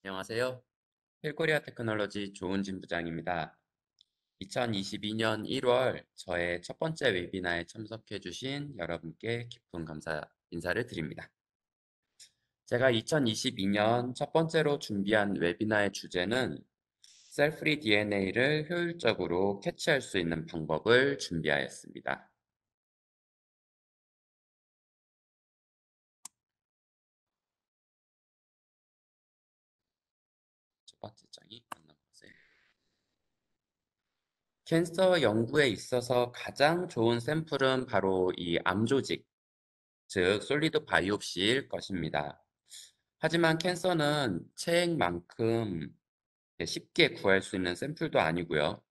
안녕하세요. 힐코리아 테크놀로지 조은진 부장입니다. 2022년 1월 저의 첫 번째 웨비나에 참석해 주신 여러분께 깊은 감사 인사를 드립니다. 제가 2022년 첫 번째로 준비한 웨비나의 주제는 셀프리 DNA를 효율적으로 캐치할 수 있는 방법을 준비하였습니다. 첫 번째 장이 만나보세요. 캔서 연구에 있어서 가장 좋은 샘플은 바로 이 암 조직, 즉 솔리드 바이옵시일 것입니다. 하지만 캔서는 체액만큼 쉽게 구할 수 있는 샘플도 아니고요.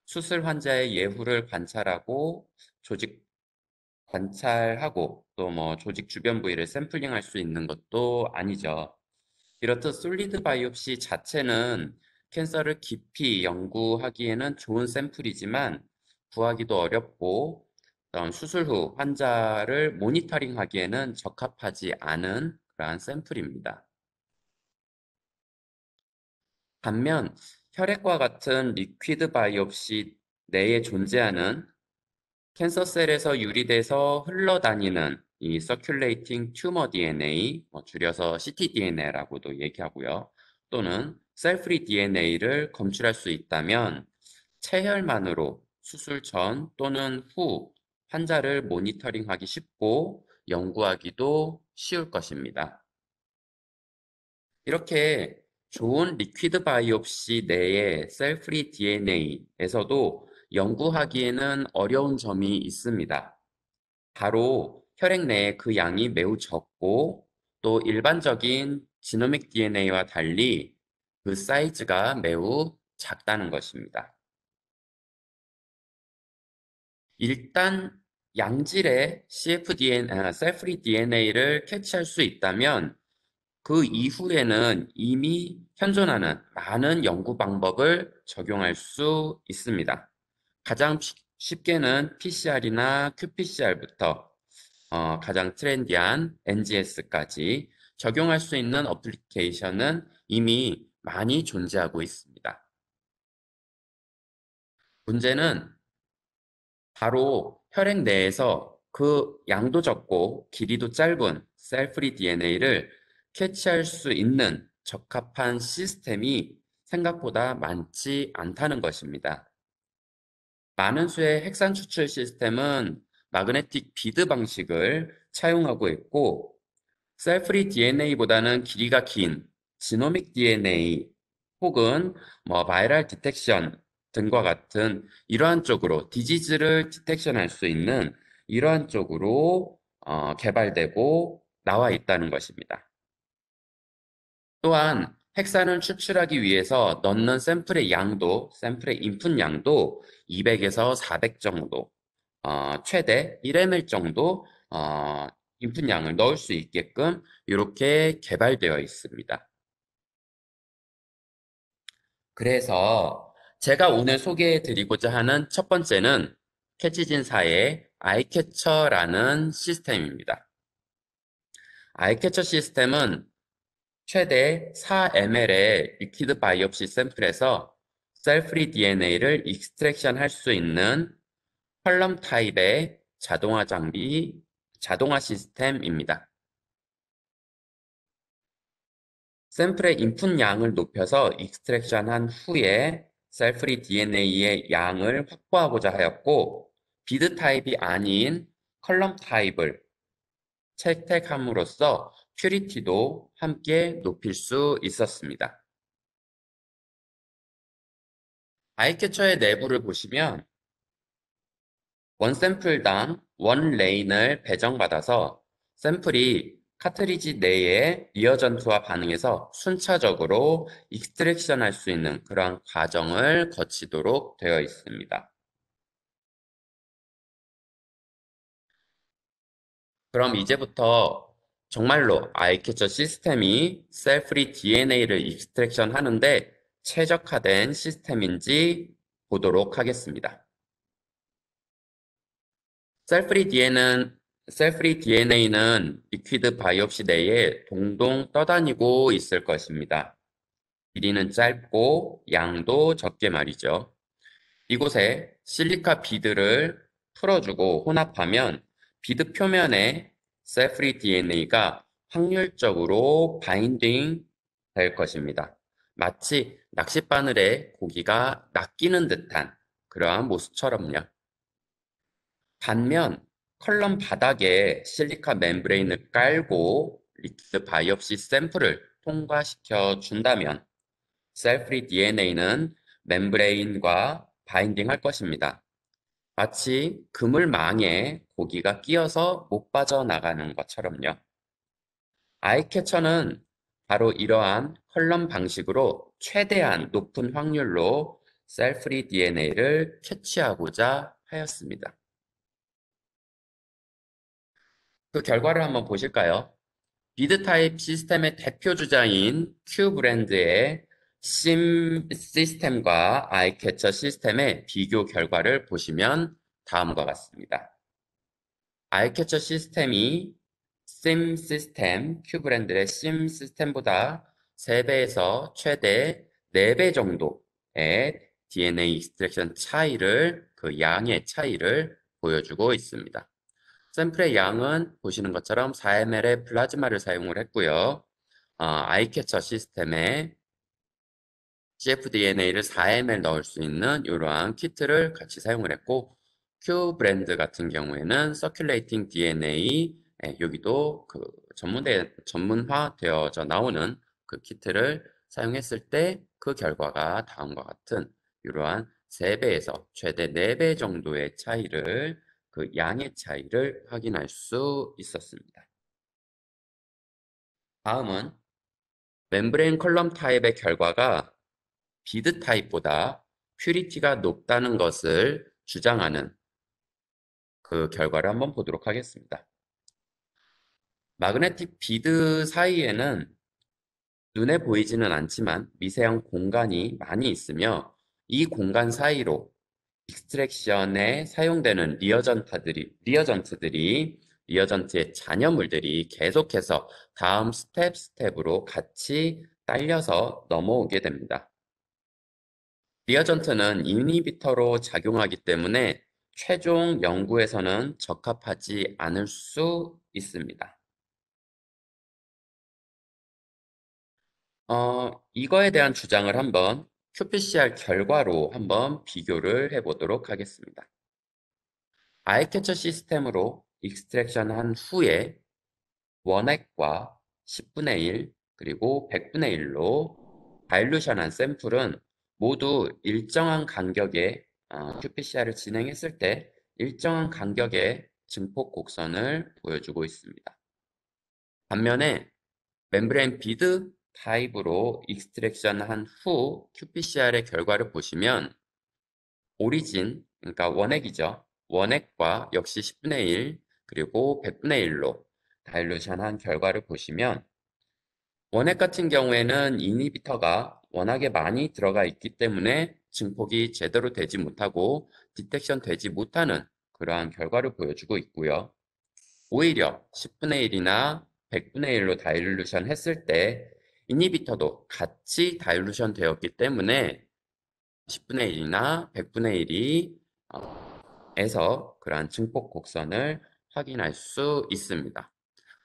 수술 환자의 예후를 관찰하고 조직 관찰하고 또 뭐 조직 주변 부위를 샘플링할 수 있는 것도 아니죠. 이렇듯 솔리드 바이옵시 자체는 캔서를 깊이 연구하기에는 좋은 샘플이지만 구하기도 어렵고 수술 후 환자를 모니터링하기에는 적합하지 않은 그러한 샘플입니다. 반면 혈액과 같은 리퀴드 바이옵시 내에 존재하는 캔서셀에서 유리돼서 흘러다니는 이 Circulating Tumor DNA, 줄여서 ctDNA라고도 얘기하고요. 또는 셀프리 DNA를 검출할 수 있다면 체혈만으로 수술 전 또는 후 환자를 모니터링하기 쉽고 연구하기도 쉬울 것입니다. 이렇게 좋은 리퀴드 바이옵시 내의 셀프리 DNA에서도 연구하기에는 어려운 점이 있습니다. 바로 혈액 내에 그 양이 매우 적고 또 일반적인 지노믹 DNA와 달리 그 사이즈가 매우 작다는 것입니다. 일단 양질의 셀프리 DNA를 캐치할 수 있다면 그 이후에는 이미 현존하는 많은 연구 방법을 적용할 수 있습니다. 가장 쉽게는 PCR이나 qPCR부터 가장 트렌디한 NGS까지 적용할 수 있는 어플리케이션은 이미 많이 존재하고 있습니다. 문제는 바로 혈액 내에서 그 양도 적고 길이도 짧은 셀프리 DNA를 캐치할 수 있는 적합한 시스템이 생각보다 많지 않다는 것입니다. 많은 수의 핵산 추출 시스템은 마그네틱 비드 방식을 차용하고 있고 셀프리 DNA보다는 길이가 긴 지노믹 DNA 혹은 바이럴 디텍션 등과 같은 이러한 쪽으로 디지즈를 디텍션할 수 있는 이러한 쪽으로 개발되고 나와 있다는 것입니다. 또한 핵산을 추출하기 위해서 넣는 샘플의 양도, 샘플의 인풋 양도 200에서 400 정도, 최대 1ml 정도 인풋 양을 넣을 수 있게끔 이렇게 개발되어 있습니다. 그래서 제가 오늘 소개해 드리고자 하는 첫 번째는 캐치진사의 아이캐처라는 시스템입니다. 아이캐처 시스템은 최대 4ml의 리퀴드 바이옵시 샘플에서 셀프리 DNA를 익스트랙션 할 수 있는 컬럼 타입의 자동화 시스템입니다. 샘플의 인풋 양을 높여서 익스트랙션 한 후에 셀프리 DNA의 양을 확보하고자 하였고, 비드 타입이 아닌 컬럼 타입을 채택함으로써 퓨리티도 함께 높일 수 있었습니다. 아이캐처의 내부를 보시면 원 샘플당 원 레인을 배정받아서 샘플이 카트리지 내에 리어전트와 반응해서 순차적으로 익스트랙션 할 수 있는 그런 과정을 거치도록 되어 있습니다. 그럼 이제부터 정말로 아이캐처 시스템이 셀프리 DNA를 익스트랙션 하는데 최적화된 시스템인지 보도록 하겠습니다. 셀프리 DNA는 리퀴드 바이옵시 내에 동동 떠다니고 있을 것입니다. 길이는 짧고 양도 적게 말이죠. 이곳에 실리카 비드를 풀어주고 혼합하면 비드 표면에 셀프리 DNA가 확률적으로 바인딩 될 것입니다. 마치 낚싯바늘에 고기가 낚이는 듯한 그러한 모습처럼요. 반면 컬럼 바닥에 실리카 멤브레인을 깔고 리퀴드 바이옵시 샘플을 통과시켜 준다면 셀프리 DNA는 멤브레인과 바인딩할 것입니다. 마치 그물망에 고기가 끼어서 못 빠져나가는 것처럼요. 아이캐쳐는 바로 이러한 컬럼 방식으로 최대한 높은 확률로 셀프리 DNA를 캐치하고자 하였습니다. 그 결과를 한번 보실까요? 비드 타입 시스템의 대표 주자인 Q 브랜드의 심 시스템과 아이캐처 시스템의 비교 결과를 보시면 다음과 같습니다. 아이캐처 시스템이 심 시스템, Q 브랜드의 심 시스템보다 3배에서 최대 4배 정도의 DNA 익스트랙션 차이를, 그 양의 차이를 보여주고 있습니다. 샘플의 양은 보시는 것처럼 4ml의 플라즈마를 사용을 했고요. 아이캐처 시스템에 cfDNA를 4ml 넣을 수 있는 이러한 키트를 같이 사용을 했고, Q 브랜드 같은 경우에는 서큘레이팅 DNA, 여기도 그 전문화 되어져 나오는 그 키트를 사용했을 때 그 결과가 다음과 같은 이러한 3배에서 최대 4배 정도의 차이를, 그 양의 차이를 확인할 수 있었습니다. 다음은 멤브레인 컬럼 타입의 결과가 비드 타입보다 퓨리티가 높다는 것을 주장하는 그 결과를 한번 보도록 하겠습니다. 마그네틱 비드 사이에는 눈에 보이지는 않지만 미세한 공간이 많이 있으며, 이 공간 사이로 익스트랙션에 사용되는 리어전트의 잔여물들이 계속해서 다음 스텝으로 같이 딸려서 넘어오게 됩니다. 리어전트는 이니비터로 작용하기 때문에 최종 연구에서는 적합하지 않을 수 있습니다. 이거에 대한 주장을 한번 qPCR 결과로 한번 비교를 해보도록 하겠습니다. 아이캐처 시스템으로 익스트랙션 한 후에 원액과 10분의 1 그리고 100분의 1로 다일루션한 샘플은 모두 일정한 간격의 qPCR을 진행했을 때 일정한 간격의 증폭 곡선을 보여주고 있습니다. 반면에 멤브레인 비드 타입으로 익스트랙션 한 후 qPCR의 결과를 보시면 오리진, 그러니까 원액이죠. 원액과 역시 10분의 1 그리고 100분의 1로 다일루션한 결과를 보시면 원액 같은 경우에는 이니비터가 워낙에 많이 들어가 있기 때문에 증폭이 제대로 되지 못하고 디텍션 되지 못하는 그러한 결과를 보여주고 있고요. 오히려 10분의 1이나 100분의 1로 다일루션 했을 때 이니비터도 같이 다일루션 되었기 때문에 10분의 1이나 100분의 1이 에서 그러한 증폭 곡선을 확인할 수 있습니다.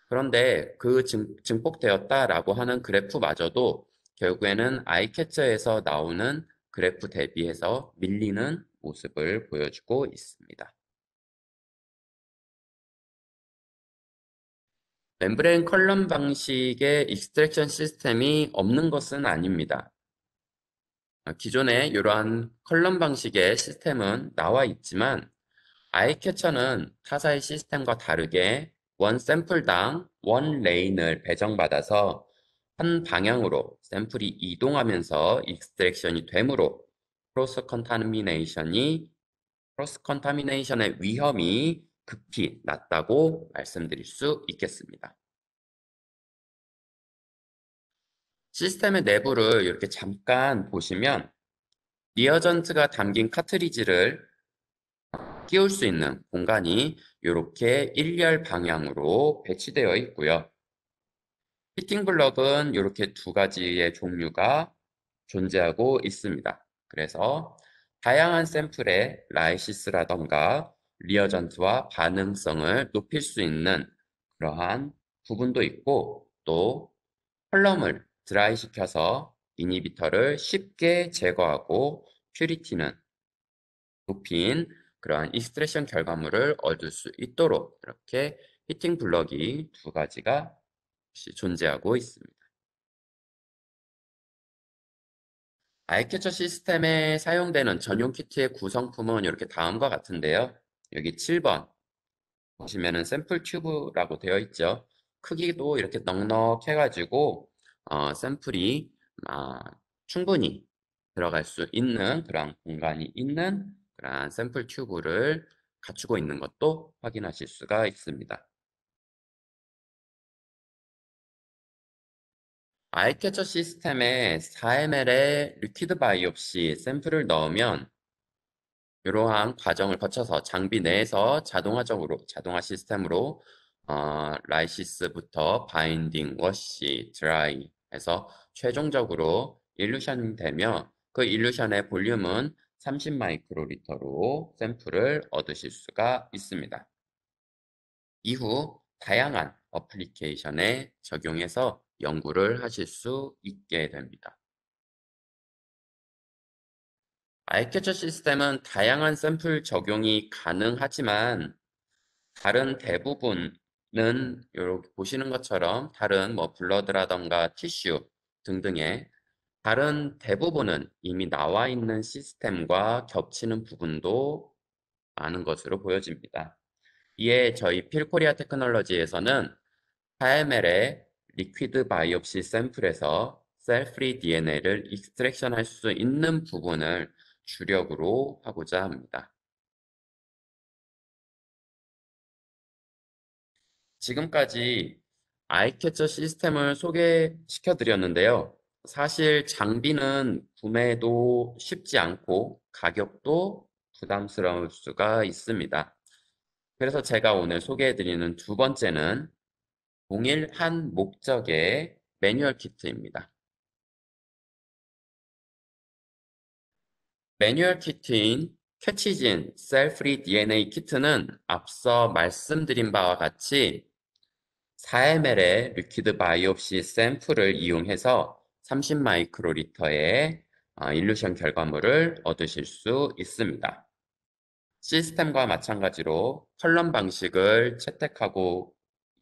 그런데 그 증폭되었다라고 하는 그래프마저도 결국에는 아이캐처에서 나오는 그래프 대비해서 밀리는 모습을 보여주고 있습니다. 멤브레인 컬럼 방식의 익스트랙션 시스템이 없는 것은 아닙니다. 기존에 이러한 컬럼 방식의 시스템은 나와 있지만 아이캐쳐는 타사의 시스템과 다르게 원 샘플당 원 레인을 배정받아서 한 방향으로 샘플이 이동하면서 익스트랙션이 되므로 크로스 컨타미네이션의 위험이 극히 낮다고 말씀드릴 수 있겠습니다. 시스템의 내부를 이렇게 잠깐 보시면 리어전트가 담긴 카트리지를 끼울 수 있는 공간이 이렇게 1열 방향으로 배치되어 있고요. 피팅 블럭은 이렇게 두 가지의 종류가 존재하고 있습니다. 그래서 다양한 샘플의 라이시스라던가 리어전트와 반응성을 높일 수 있는 그러한 부분도 있고 또 컬럼을 드라이 시켜서 이니비터를 쉽게 제거하고 퓨리티는 높인 그러한 익스트랙션 결과물을 얻을 수 있도록 이렇게 히팅 블럭이 두 가지가 존재하고 있습니다. 아이캐쳐 시스템에 사용되는 전용 키트의 구성품은 이렇게 다음과 같은데요. 여기 7번 보시면은 샘플 튜브라고 되어 있죠. 크기도 이렇게 넉넉해가지고 샘플이 아, 충분히 들어갈 수 있는 그런 공간이 있는 그런 샘플 튜브를 갖추고 있는 것도 확인하실 수가 있습니다. 아이캐쳐 시스템에 4ml의 리퀴드 바이옵시 샘플을 넣으면 이러한 과정을 거쳐서 장비 내에서 자동화 시스템으로 라이시스부터 바인딩, 워시, 드라이 해서 최종적으로 일루션 되며 그 일루션의 볼륨은 30 마이크로리터로 샘플을 얻으실 수가 있습니다. 이후 다양한 어플리케이션에 적용해서 연구를 하실 수 있게 됩니다. 아이캐쳐 시스템은 다양한 샘플 적용이 가능하지만 다른 대부분은 이렇게 보시는 것처럼 다른 뭐 블러드라던가 티슈 등등의 다른 대부분은 이미 나와 있는 시스템과 겹치는 부분도 많은 것으로 보여집니다. 이에 저희 필코리아 테크놀로지에서는 4ml의 리퀴드 바이옵시 샘플에서 셀프리 DNA를 익스트랙션 할 수 있는 부분을 주력으로 하고자 합니다. 지금까지 아이캐쳐 시스템을 소개시켜 드렸는데요. 사실 장비는 구매도 쉽지 않고 가격도 부담스러울 수가 있습니다. 그래서 제가 오늘 소개해 드리는 두 번째는 동일한 목적의 매뉴얼 키트입니다. 매뉴얼 키트인 캐치진 셀프리 DNA 키트는 앞서 말씀드린 바와 같이 4ml의 리퀴드 바이옵시 샘플을 이용해서 30 마이크로리터의 일루션 결과물을 얻으실 수 있습니다. 시스템과 마찬가지로 컬럼 방식을 채택하고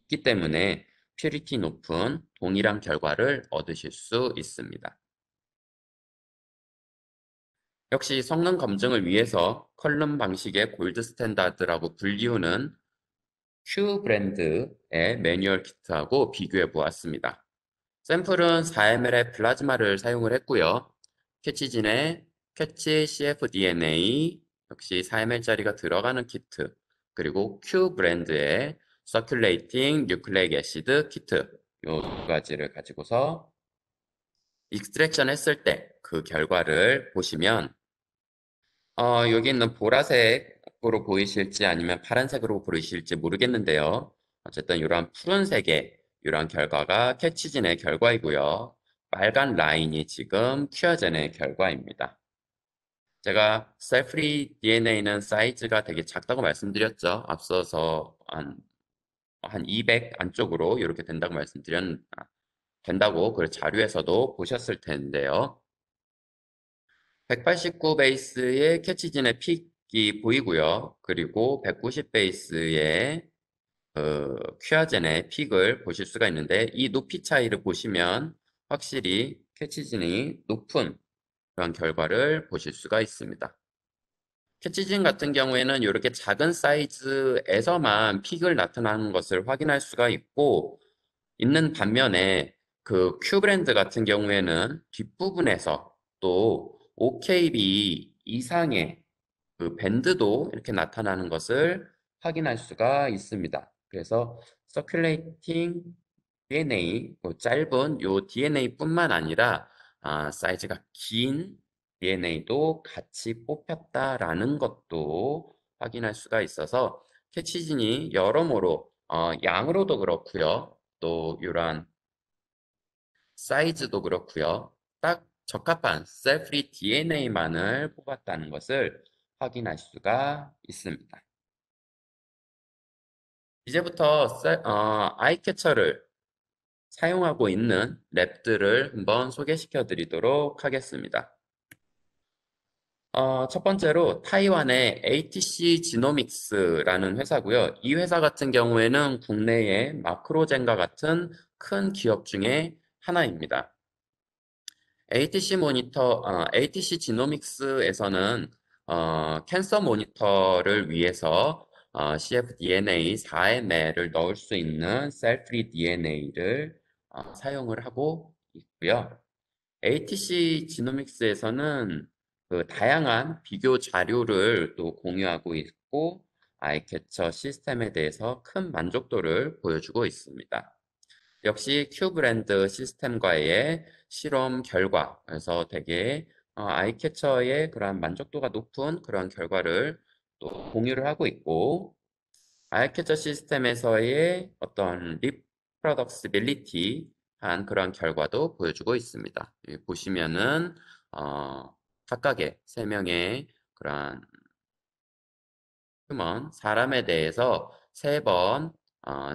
있기 때문에 퓨리티 높은 동일한 결과를 얻으실 수 있습니다. 역시 성능 검증을 위해서 컬럼 방식의 골드 스탠다드라고 불리우는 Q 브랜드의 매뉴얼 키트하고 비교해 보았습니다. 샘플은 4ml의 플라즈마를 사용을 했고요. 캐치진의 캐치 cfDNA 역시 4ml짜리가 들어가는 키트 그리고 Q 브랜드의 서큘레이팅 뉴클레이크 애시드 키트 이 두 가지를 가지고서 익스트랙션 했을 때 그 결과를 보시면 여기 있는 보라색으로 보이실지 아니면 파란색으로 보이실지 모르겠는데요. 어쨌든 이러한 푸른색의 이러한 결과가 캐치진의 결과이고요. 빨간 라인이 지금 큐어젠의 결과입니다. 제가 셀프리 DNA는 사이즈가 되게 작다고 말씀드렸죠. 앞서서 한 200 안쪽으로 이렇게 된다고 된다고 그 자료에서도 보셨을 텐데요. 189 베이스의 캐치진의 픽이 보이고요. 그리고 190 베이스의 퀴아젠의 픽을 보실 수가 있는데 이 높이 차이를 보시면 확실히 캐치진이 높은 그런 결과를 보실 수가 있습니다. 캐치진 같은 경우에는 이렇게 작은 사이즈에서만 픽을 나타나는 것을 확인할 수가 있는 반면에 그 큐브랜드 같은 경우에는 뒷부분에서 또 OKB 이상의 그 밴드도 이렇게 나타나는 것을 확인할 수가 있습니다. 그래서 서큘레이팅 DNA, 뭐 짧은 요 DNA뿐만 아니라 사이즈가 긴 DNA도 같이 뽑혔다라는 것도 확인할 수가 있어서 캐치진이 여러모로 양으로도 그렇고요. 또 이러한 사이즈도 그렇고요. 딱 적합한 셀프리 DNA만을 뽑았다는 것을 확인할 수가 있습니다. 이제부터 아이캐쳐를 사용하고 있는 랩들을 한번 소개시켜 드리도록 하겠습니다. 첫 번째로 타이완의 ATC 지노믹스라는 회사고요. 이 회사 같은 경우에는 국내의 마크로젠과 같은 큰 기업 중에 하나입니다. ATC 지노믹스에서는 캔서 모니터를 위해서 cfDNA 4ml을 넣을 수 있는 셀프리 DNA를 사용을 하고 있고요. ATC 지노믹스에서는 그 다양한 비교 자료를 또 공유하고 있고 아이캐처 시스템에 대해서 큰 만족도를 보여주고 있습니다. 역시 큐브랜드 시스템과의 실험 결과에서 되게 아이캐쳐의 그러한 만족도가 높은 그런 결과를 또 공유를 하고 있고 아이캐쳐 시스템에서의 어떤 리프로덕시빌리티 한 그런 결과도 보여주고 있습니다. 여기 보시면은 각각의 세 명의 그런 휴먼 사람에 대해서 세 번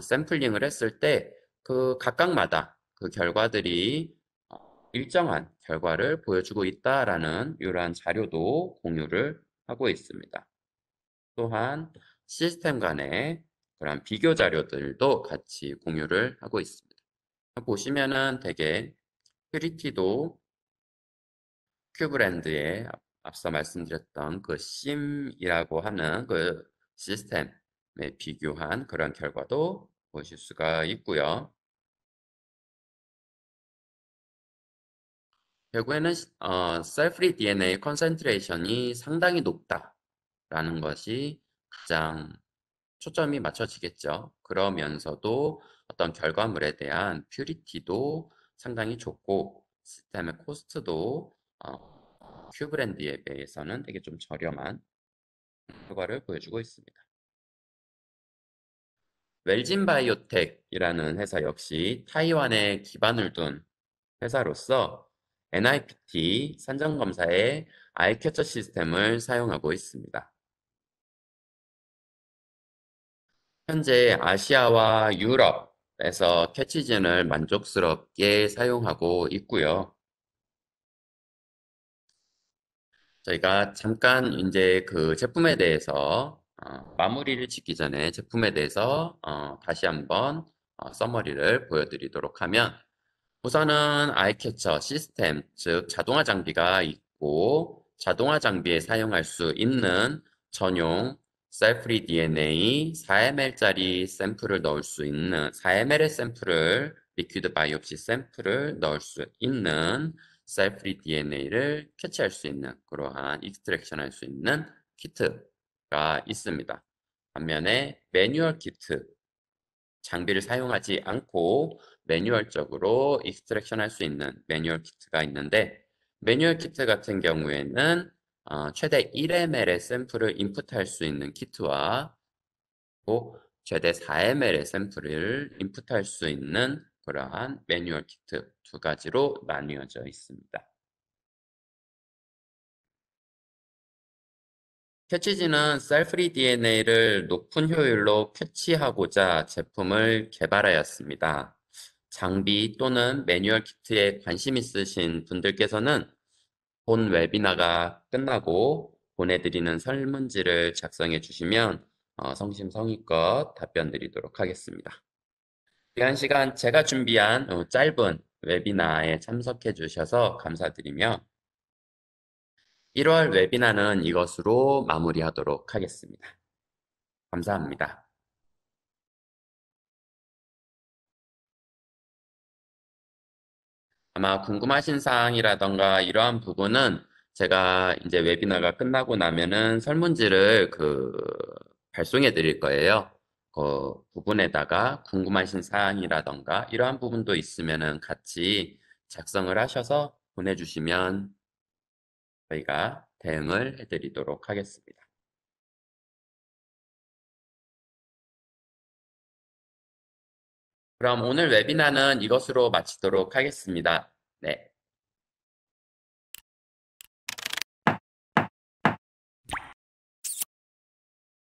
샘플링을 했을 때 그 각각마다 그 결과들이 일정한 결과를 보여주고 있다라는 이러한 자료도 공유를 하고 있습니다. 또한 시스템 간의 그런 비교 자료들도 같이 공유를 하고 있습니다. 보시면은 되게 퓨리티도 큐브랜드의 앞서 말씀드렸던 그 심이라고 하는 그 시스템에 비교한 그런 결과도 보실 수가 있고요. 결국에는 셀프리 DNA 컨센트레이션이 상당히 높다라는 것이 가장 초점이 맞춰지겠죠. 그러면서도 어떤 결과물에 대한 퓨리티도 상당히 좋고 시스템의 코스트도 큐브랜드에 비해서는 되게 좀 저렴한 결과를 보여주고 있습니다. 웰진 바이오텍이라는 회사 역시 타이완에 기반을 둔 회사로서 NIPT 산정검사의 아이캐처 시스템을 사용하고 있습니다. 현재 아시아와 유럽에서 캐치진을 만족스럽게 사용하고 있고요. 저희가 잠깐 이제 그 제품에 대해서 마무리를 짓기 전에 제품에 대해서 다시 한번 서머리를 보여드리도록 하면 우선은 아이캐처 시스템, 즉 자동화 장비가 있고 자동화 장비에 사용할 수 있는 전용 셀프리 DNA 4ml짜리 샘플을 넣을 수 있는 4ml의 샘플을 리퀴드 바이옵시 샘플을 넣을 수 있는 셀프리 DNA를 캐치할 수 있는 그러한 익스트랙션 할 수 있는 키트가 있습니다. 반면에 매뉴얼 키트 장비를 사용하지 않고 매뉴얼적으로 익스트랙션 할 수 있는 매뉴얼 키트가 있는데 매뉴얼 키트 같은 경우에는 최대 1ml의 샘플을 인풋할 수 있는 키트와 또 최대 4ml의 샘플을 인풋할 수 있는 그러한 매뉴얼 키트 두 가지로 나뉘어져 있습니다. 캐치지는 셀프리 DNA를 높은 효율로 캐치하고자 제품을 개발하였습니다. 장비 또는 매뉴얼 키트에 관심 있으신 분들께서는 본 웨비나가 끝나고 보내드리는 설문지를 작성해 주시면 성심성의껏 답변 드리도록 하겠습니다. 귀한 시간 제가 준비한 짧은 웨비나에 참석해 주셔서 감사드리며 1월 웨비나는 이것으로 마무리하도록 하겠습니다. 감사합니다. 아마 궁금하신 사항이라던가 이러한 부분은 제가 이제 웨비나가 끝나고 나면은 설문지를 발송해 드릴 거예요. 그 부분에다가 궁금하신 사항이라던가 이러한 부분도 있으면은 같이 작성을 하셔서 보내주시면 저희가 대응을 해드리도록 하겠습니다. 그럼 오늘 웨비나는 이것으로 마치도록 하겠습니다.